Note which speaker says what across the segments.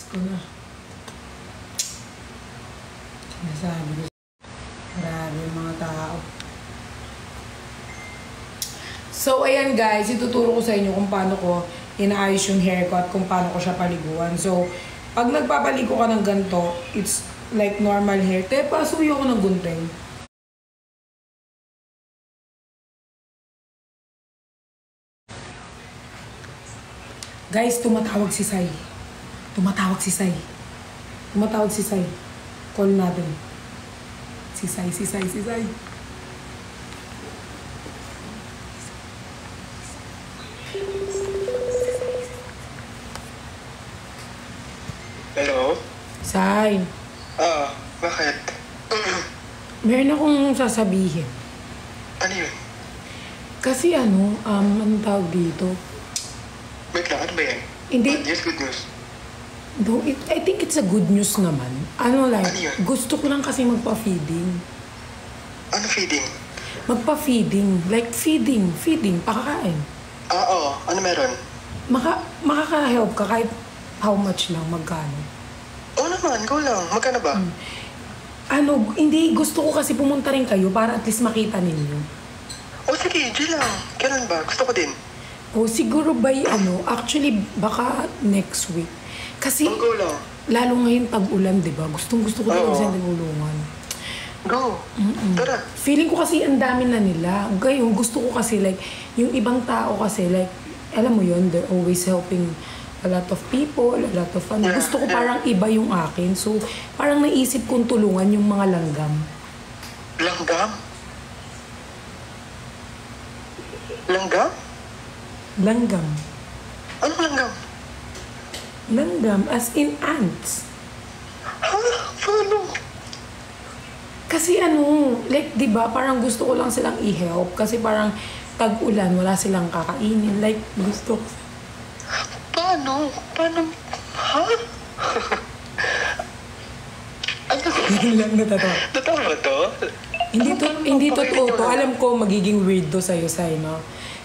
Speaker 1: ko na. Nasabi ko. Grabe mga tao. So, ayan guys, ituturo ko sa inyo kung paano ko inaayos yung hair ko at kung paano ko siya paliguan. So, pag nagpapaligo ka ng ganito, it's like normal hair. Tepa, suyo ko ng gunting. Guys, tumatawag si Sai. Tumatawag si Sai. Tumatawag si Sai. Call natin. Si Sai.
Speaker 2: Hello?
Speaker 1: Sai.
Speaker 2: Bakit?
Speaker 1: Meron akong sasabihin.
Speaker 2: Ano yun?
Speaker 1: Kasi anong tawag dito?
Speaker 2: Wait lang, ano ba yan?
Speaker 1: Hindi.
Speaker 2: Bad news, good news?
Speaker 1: No, I think it's a good news naman. Ano
Speaker 2: yun?
Speaker 1: gusto ko lang kasi magpa-feeding.
Speaker 2: Ano feeding?
Speaker 1: Magpa-feeding. Like feeding, pakakain.
Speaker 2: Oo. Ano meron?
Speaker 1: Makaka-help ka kahit how much lang, magkano.
Speaker 2: Oo naman, go lang. Magkano ba?
Speaker 1: Hindi, gusto ko kasi pumunta rin kayo para at least makita ninyo.
Speaker 2: Sige, G lang. Kailan ba? Gusto ko din.
Speaker 1: Siguro by actually baka next week. Kasi
Speaker 2: Go lang.
Speaker 1: lalo ngayon tag-ulan, di ba? Gustong-gusto ko talaga sa nagulungan.
Speaker 2: Go. Tara.
Speaker 1: Feeling ko kasi ang dami na nila. Ngayon, gusto ko kasi like, yung ibang tao kasi like, alam mo yun, they're always helping a lot of people, a lot of fun. Gusto ko parang iba yung akin. So, parang naisip kong tulungan yung mga langgam.
Speaker 2: Langgam? Langgam?
Speaker 1: Langgam.
Speaker 2: Ano langgam?
Speaker 1: Langgam, as in ants.
Speaker 2: Ha? Paano?
Speaker 1: Kasi like, di ba, parang gusto ko lang silang i-help. Kasi parang tag-ulan, wala silang kakainin. Like, gusto ko.
Speaker 2: Paano? Ha?
Speaker 1: Yan lang natatawa.
Speaker 2: Totoo ba to?
Speaker 1: Hindi totoo to. Alam ko magiging weird to sa'yo, Sai, no?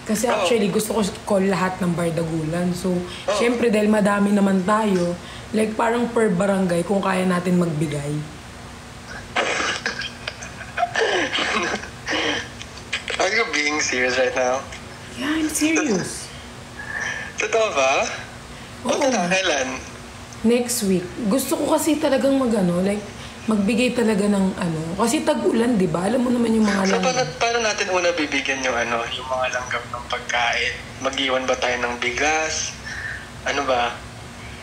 Speaker 1: Kasi actually, gusto ko call lahat ng bardagulan. So, syempre, dahil madami naman tayo, like parang per barangay, kung kaya natin magbigay.
Speaker 2: Are you being serious right now?
Speaker 1: Yeah, I'm serious.
Speaker 2: Totoo ba?
Speaker 1: Oo.
Speaker 2: Kailan?
Speaker 1: Next week. Gusto ko kasi talagang like, magbigay talaga ng kasi tag-ulan, di ba? Alam mo naman yung mga
Speaker 2: So,
Speaker 1: langgam.
Speaker 2: paano natin una bibigyan yung yung mga langgam ng pagkain? Mag-iwan ba tayo ng bigas? Ano ba?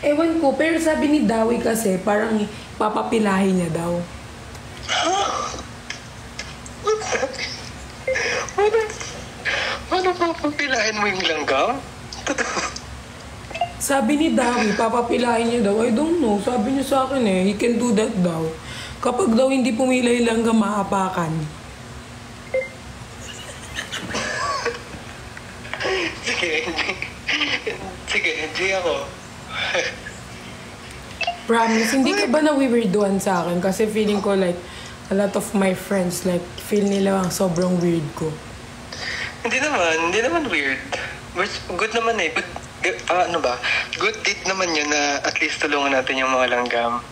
Speaker 1: Ewan ko, pero sabi ni Dawi kasi, parang papapilahin niya daw.
Speaker 2: Paano papapilahin mo yung langgam?
Speaker 1: Sabi ni Dawi, papapilahin niya daw. I don't know. Sabi niya sa akin he can do that daw. Kapag daw hindi pumila yung langgam, maapakan.
Speaker 2: Sige, hindi ako.
Speaker 1: Promise, hindi ka ba nawiwirduhan sa akin? Kasi feeling ko like, a lot of my friends, like, feel nila sobrang weird ko.
Speaker 2: Hindi naman weird. Good naman Good deed naman yun na at least tulungan natin yung mga langgam.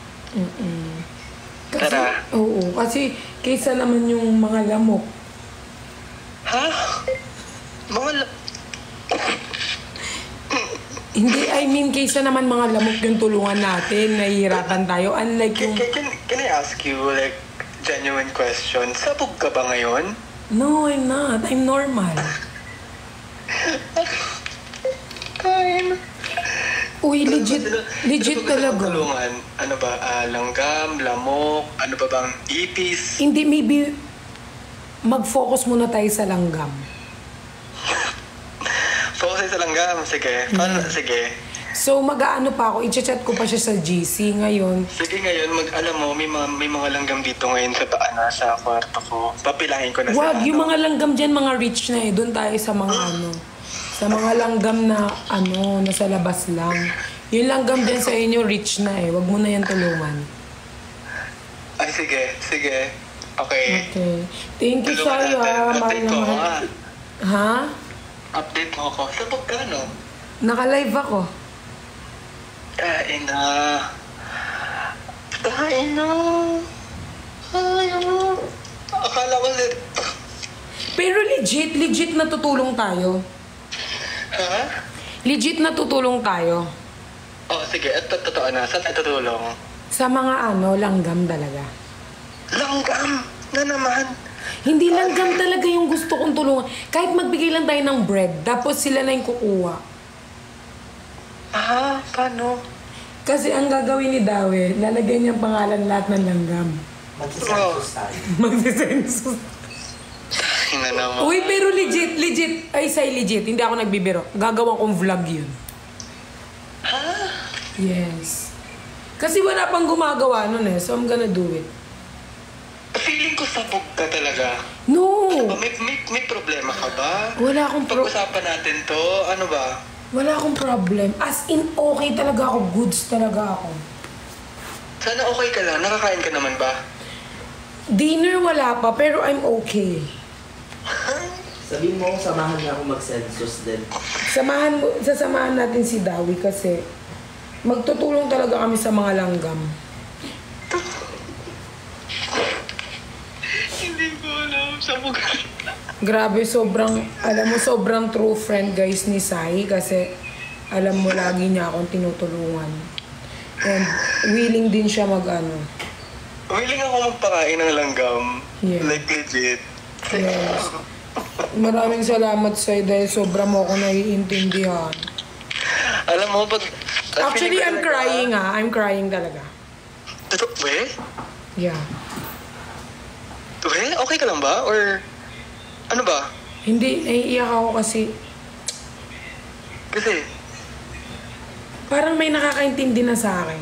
Speaker 1: Kasi,
Speaker 2: Tara.
Speaker 1: Oo, kasi kaysa naman yung mga lamok.
Speaker 2: Ha?
Speaker 1: Hindi, I mean, kaysa naman mga lamok yung tulungan natin, nahihirapan tayo. Unlike yung...
Speaker 2: Can I ask you, like, genuine question? Sabog ka ba ngayon?
Speaker 1: No, I'm not. I'm normal.
Speaker 2: Kain.
Speaker 1: Uy, legit talaga.
Speaker 2: Tulungan? Ano ba? Langgam, lamok, ano ba bang ipis?
Speaker 1: Hindi, maybe mag-focus muna tayo sa langgam.
Speaker 2: Focus sa langgam? Sige. Sige.
Speaker 1: So, mag-aano pa ako, i-chat ko pa siya sa GC ngayon.
Speaker 2: Sige ngayon, alam mo, may mga langgam dito ngayon sa sa kwarto ko. Papilahin ko na
Speaker 1: Wag, yung mga langgam dyan, mga rich na doon tayo sa mga sa mga langgam na nasa labas lang. Yung langgam dyan sa inyo, rich na Wag mo na yan tulungan.
Speaker 2: Ay, sige. Okay.
Speaker 1: Thank you sa'yo,
Speaker 2: Update ko ako,
Speaker 1: Ha?
Speaker 2: Update mo ako. Sabog ka, no?
Speaker 1: Naka-live ako.
Speaker 2: Kain na. Tayo na. Ayaw. Akala ko
Speaker 1: Pero legit natutulong tayo.
Speaker 2: Ha?
Speaker 1: Legit natutulong tayo.
Speaker 2: Oh, sige. Ito, totoo na. Saan tayo tutulong?
Speaker 1: Sa mga langgam talaga.
Speaker 2: Langgam na naman.
Speaker 1: Hindi langgam talaga yung gusto kong tulungan. Kahit magbigay lang tayo ng bread, tapos sila na yung kukuha.
Speaker 2: Paano?
Speaker 1: Kasi ang gagawin ni Dawe, lalagyan niya pangalan lahat ng langgam.
Speaker 3: Magsisensus tayo.
Speaker 1: Magsisensus.
Speaker 2: Na naman.
Speaker 1: Uy, pero legit. Ay, say legit. Hindi ako nagbibiro. Gagawin kong vlog yun. Yes. Kasi wala pang gumagawa nun eh. So, I'm gonna do it.
Speaker 2: Feeling ko sabog ka talaga.
Speaker 1: No!
Speaker 2: May problema ka ba?
Speaker 1: Wala akong
Speaker 2: Pag-usapan natin to, ano ba?
Speaker 1: Wala akong problem. As in, okay talaga ako. Goods talaga ako.
Speaker 2: Sana okay ka lang. Nakakain ka naman ba?
Speaker 1: Dinner wala pa, pero I'm okay.
Speaker 3: Sabihin mo, samahan niya ako mag-census din.
Speaker 1: Sasamahan natin si Dawi kasi magtutulong talaga kami sa mga langgam.
Speaker 2: Hindi ko alam. Sabog ka.
Speaker 1: Grabe, sobrang true friend guys ni Sai kasi alam mo lagi niya akong tinutulungan. And willing din siya
Speaker 2: Willing ako magpakain ng langgam.
Speaker 1: Yeah.
Speaker 2: Like legit.
Speaker 1: Yes. Maraming salamat sa'yo dahil sobra mo ako naiintindihan.
Speaker 2: Alam mo,
Speaker 1: Actually, I'm crying ha. I'm crying talaga.
Speaker 2: We?
Speaker 1: Yeah.
Speaker 2: We? Okay ka lang ba? Or ano ba?
Speaker 1: Hindi, naiiyak ako kasi
Speaker 2: Kasi,
Speaker 1: parang may nakakaintindi na sa akin.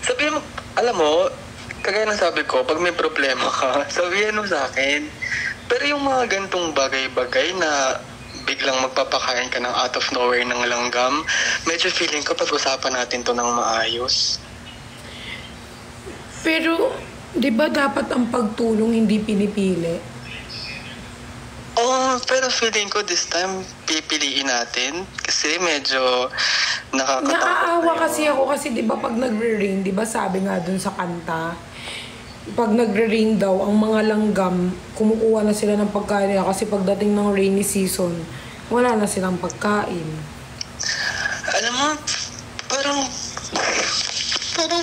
Speaker 2: Sabihin mo, alam mo, kagaya ng sabi ko, pag may problema ka, sabihin mo sa akin. Pero yung mga gantong bagay-bagay na biglang magpapakain ka ng out of nowhere ng langgam, medyo feeling ko pag-usapan natin to ng maayos.
Speaker 1: Pero, di ba dapat ang pagtulong hindi pinipili?
Speaker 2: Pero feeling ko this time pipiliin natin kasi medyo nakakatakot.
Speaker 1: Naaawa kasi ako kasi di ba pag nagre-rain, di ba sabi nga dun sa kanta, pag nagre-rain daw, ang mga langgam, kumukuha na sila ng pagkain nila kasi pagdating ng rainy season, wala na silang pagkain.
Speaker 2: Alam mo, parang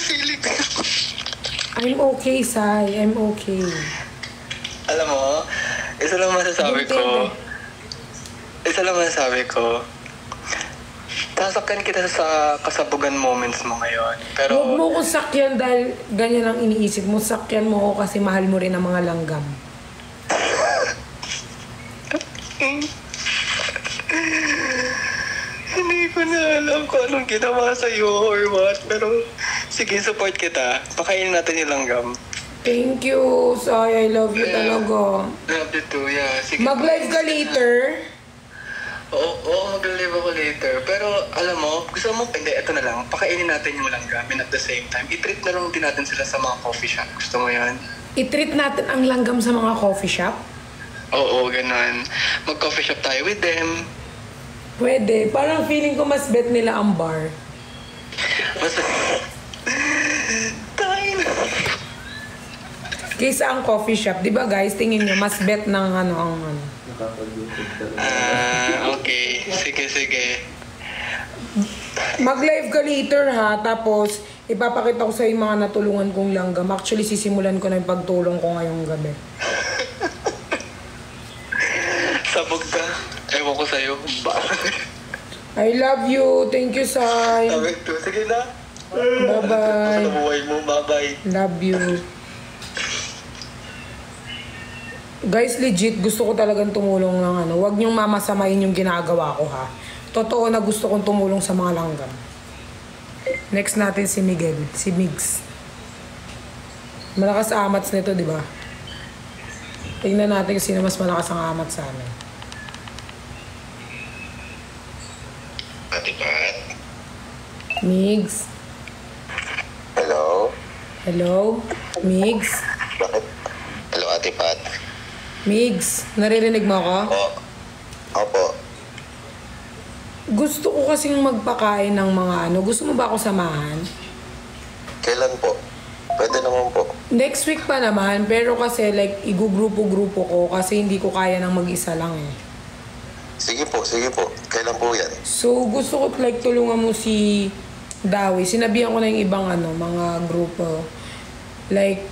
Speaker 2: feeling ko.
Speaker 1: I'm okay, Sai. I'm okay.
Speaker 2: Alam mo, isa lang masasabi ko. Sasakyan kita sa kasabugan moments mo ngayon. Pero
Speaker 1: Huwag mo ko sakyan dahil ganyan ang iniisip mo. Sakyan mo ko kasi mahal mo rin ang mga langgam.
Speaker 2: hindi ko na alam kung anong ginawa sa'yo or what. Pero sige, support kita. Pakainin natin yung langgam.
Speaker 1: Thank you, Sai. I love you talaga.
Speaker 2: Love you too, yeah. Sige.
Speaker 1: Mag-live ka later.
Speaker 2: Oo, mag-live ako later. Pero alam mo, gusto mo, hindi, ito na lang. Pakainin natin yung langgam and at the same time, i-treat na lang din natin sila sa mga coffee shop. Gusto mo yan?
Speaker 1: I-treat natin ang langgam sa mga coffee shop?
Speaker 2: Oo, ganun. Mag-coffee shop tayo with them.
Speaker 1: Pwede. Parang feeling ko mas bet nila ang bar.
Speaker 2: Mas... Tayo na.
Speaker 1: Kaysa ang coffee shop. Di ba guys, tingin nyo, mas bet ng ang
Speaker 3: Nakapag-YouTube talaga.
Speaker 2: Okay. Sige.
Speaker 1: Mag-live ka later ha, tapos ipapakita ko sa yung mga natulungan kong langgam. Actually, sisimulan ko na yung pagtulong ko ngayong gabi.
Speaker 2: Sabog ka. Ewan ko sa'yo.
Speaker 1: I love you. Thank you, Sai.
Speaker 2: Sabi ko, sige na.
Speaker 1: Bye-bye.
Speaker 2: Sa buhay mo, bye-bye.
Speaker 1: Love you. Guys, legit, gusto ko talagang tumulong ng Huwag niyong mamasamayin yung ginagawa ko, ha. Totoo na gusto kong tumulong sa mga langgam. Next natin si Miguel. Si Migs. Malakas amats nito, di ba? Tingnan natin kung sino mas malakas ang amats sa amin.
Speaker 2: Ate Pat?
Speaker 1: Migs?
Speaker 2: Hello?
Speaker 1: Hello? Migs?
Speaker 2: Bakit? Hello, Ate Pat?
Speaker 1: Migs, naririnig mo ako?
Speaker 2: Opo.
Speaker 1: Gusto ko kasing magpakain ng mga ano. Gusto mo ba ako samahan?
Speaker 4: Kailan po? Pwede naman po.
Speaker 1: Next week pa naman, pero kasi like igugrupo-grupo ko kasi hindi ko kaya ng mag-isa lang eh.
Speaker 4: Sige po, sige po. Kailan po yan?
Speaker 1: So gusto ko like tulungan mo si Dawi. Sinabihan ko na yung ibang ano, mga grupo. Like,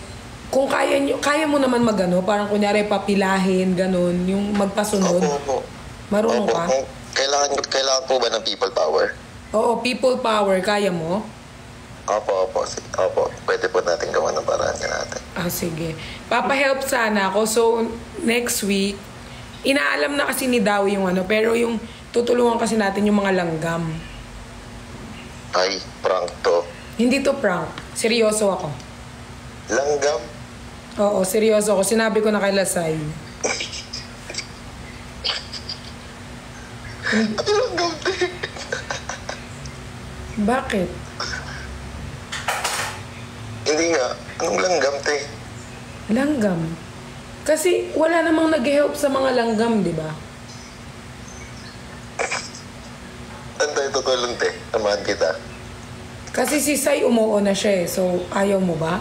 Speaker 1: kung kaya mo naman magano, parang kunyari papilahin, ganun, yung magpasunod.
Speaker 4: Opo.
Speaker 1: Marunong
Speaker 4: Opo.
Speaker 1: ka?
Speaker 4: Kailangan po ba ng people power?
Speaker 1: Oo, people power, kaya mo?
Speaker 4: Opo. Opo. Pwede po natin gawa ng paraan ka natin.
Speaker 1: Ah, sige. Papahelp sana ako. So, next week, inaalam na kasi ni Dawi yung ano, pero yung tutulungan kasi natin yung mga langgam.
Speaker 4: Ay, prank to.
Speaker 1: Hindi to prank. Seryoso ako.
Speaker 4: Langgam?
Speaker 1: Oo, seryoso ako. Sinabi ko na kay Lasay.
Speaker 4: Ano langgam, te?
Speaker 1: Bakit?
Speaker 4: Hindi nga. Anong langgam, te?
Speaker 1: Langgam. Kasi wala namang nag-help sa mga langgam, di ba?
Speaker 4: Saan tayo tutulong, te? Samahan kita.
Speaker 1: Kasi si Sai umuo na siya eh. So, ayaw mo ba?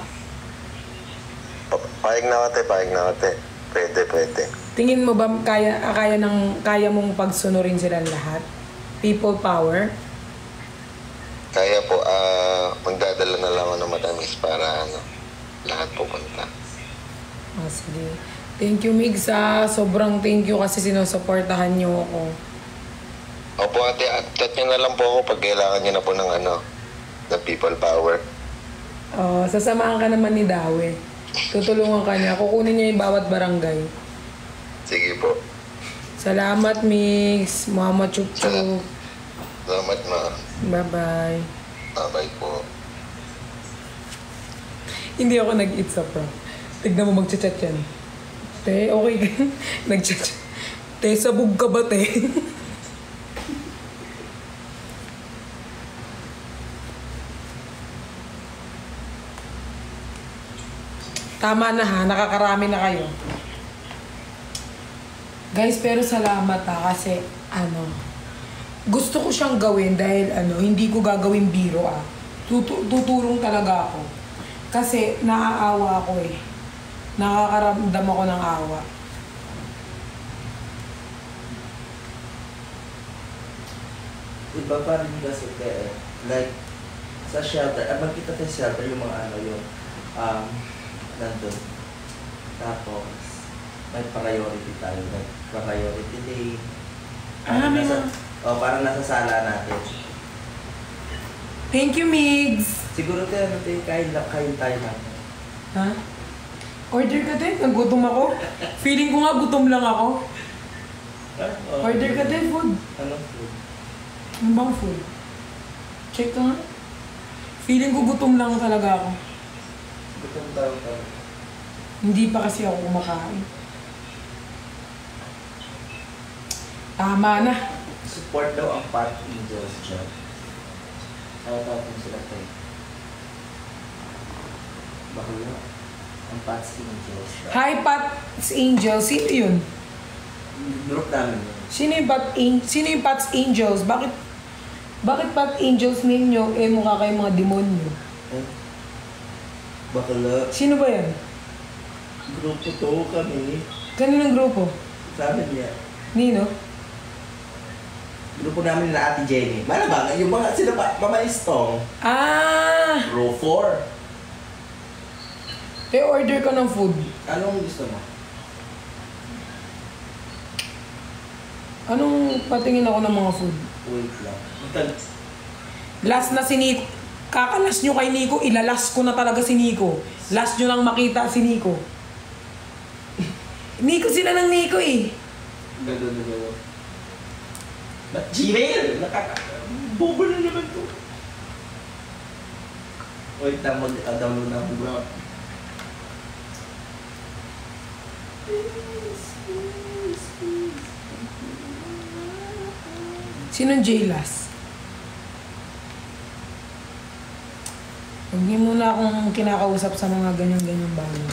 Speaker 4: Pahig na ka, te. Pwede.
Speaker 1: Tingin mo ba kaya mong pagsunurin silang lahat? People power?
Speaker 4: Kaya po, magdadala na lang ako ng matamis para lahat pupunta.
Speaker 1: Ah, sige. Thank you, Migs, sobrang thank you kasi sinusuportahan niyo ako.
Speaker 4: Opo, ate, chat nyo na lang po ako pag kailangan nyo na po ng people power.
Speaker 1: Sasamahan ka naman ni Dawe. Tutulungan ka niya. Kukunin niya yung bawat barangay.
Speaker 4: Sige po.
Speaker 1: Salamat, Migs. Mama Chup Chup.
Speaker 4: Salamat, ma.
Speaker 1: Bye-bye.
Speaker 4: Bye-bye po.
Speaker 1: Hindi ako nag-eat sa prank. Tignan mo mag-chat yan. Te, okay ka? Nag-chat. Te, sabog ka ba, te? Tama na ha, nakakarami na kayo. Guys, pero salamat ha, kasi gusto ko siyang gawin dahil hindi ko gagawin biro tutulong talaga ako. Kasi naaawa ako eh. Nakakaramdam ako ng awa.
Speaker 3: Iba pa rin kasi like sa shelter, magkita tayo sa shelter yung mga nandun. Tapos, may priority tayo. Like, priority day. Parang nasa sala natin.
Speaker 1: Thank you, Migs!
Speaker 3: Siguro tayo, kain tayo natin.
Speaker 1: Ha? Order ka din? Nagutom ako? Feeling ko nga gutom lang ako. Order ka din, food.
Speaker 3: Anong food?
Speaker 1: Ano bang food? Check ka nga. Feeling ko gutom lang talaga ako.
Speaker 3: Gutom tayo.
Speaker 1: Hindi pa kasi ako kumakain. Tama na.
Speaker 3: Support daw ang Pat Angels dyan. Shoutout sila tayo. Bakula. Ang Pat's Angels.
Speaker 1: Hi, Pat's Angels. Sino yun?
Speaker 3: Group namin yun.
Speaker 1: Sino yung Pat's Angels? Bakit Pat's Angels ninyo mukha kayong mga demonyo?
Speaker 3: Bakula.
Speaker 1: Sino ba yan?
Speaker 3: Grupo to kami.
Speaker 1: Kaninong grupo?
Speaker 3: Sabi niya.
Speaker 1: Nino?
Speaker 3: Grupo namin na Ate Jenny. Malabang, yung mga sila pamaistong. Row 4.
Speaker 1: Order ka ng food.
Speaker 3: Anong gusto mo?
Speaker 1: Anong patingin ako ng mga food?
Speaker 3: Wait lang.
Speaker 1: Last na si Nico. Kakalas nyo kay Nico, ilalas ko na talaga si Nico. Last nyo lang makita si Nico. Nico sila ng Nico eh.
Speaker 3: Gano'n. Ba't Gmail? Bobo na naman to. Wait lang, mag-download na ako.
Speaker 1: Sinong J-Las? Huwag niyo muna akong kinakausap sa mga ganyan-ganyan bagay.